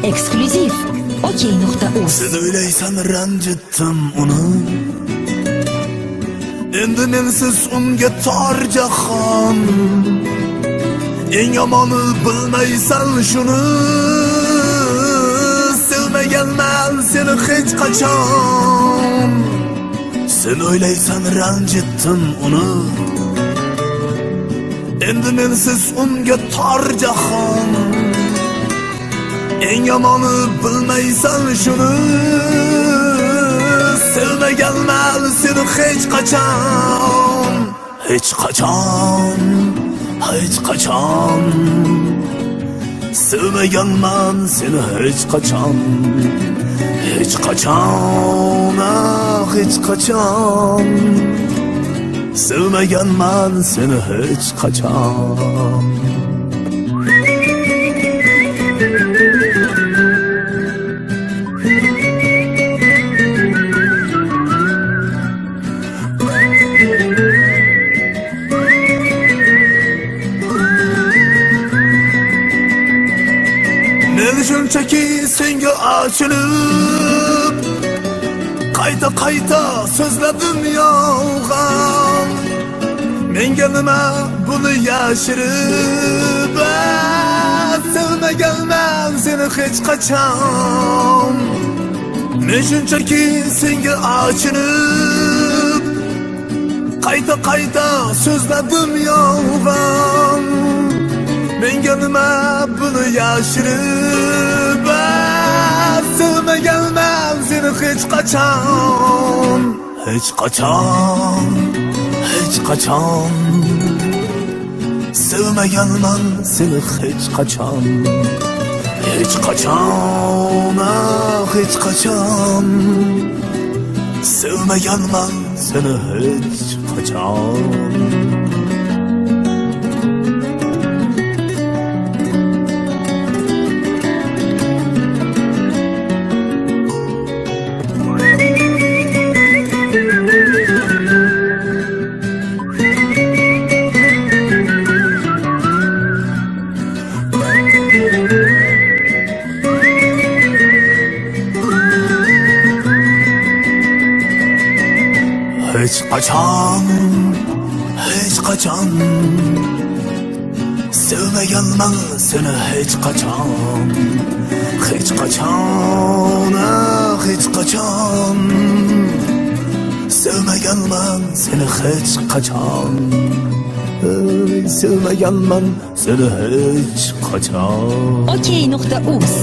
Ekskluziv OK.uz. Sen öyleysen rancıttım onu. Endi mensiz unga tor jahon. Eng yomoni bilmaysan shuni. Sevmaganman seni hech qachon. Sen öyleysen rancıttım onu. Endi mensiz unga tor jahon. Eng yomoni bilmaysan shuni. Sevmaganman seni hech qachon. Hech qachon, hech qachon. Sevmaganman seni hech qachon. Hech qachon, ah hech qachon. Sevmaganman seni hech qachon. Men shunchaki senga ochilib qayta so'zladim yolg'on. Menga nima buni yashirib? Sevmaganman seni hech qachon. Men shunchaki senga ochilib qayta so'zladim yolg'on. Menga nima buni yashirib? Sevmaganman seni hech qachon. Hech qachon, hech qachon. Sevmaganman seni hech qachon. Hech qachon, ah hech qachon. Sevmaganman seni hech qachon. Hech qachon, hech qachon. Sevmaganman seni hech qachon. Hech qachon, ah hech qachon. Sevmaganman seni hech qachon. Sevmaganman seni hech qachon. OK.uz.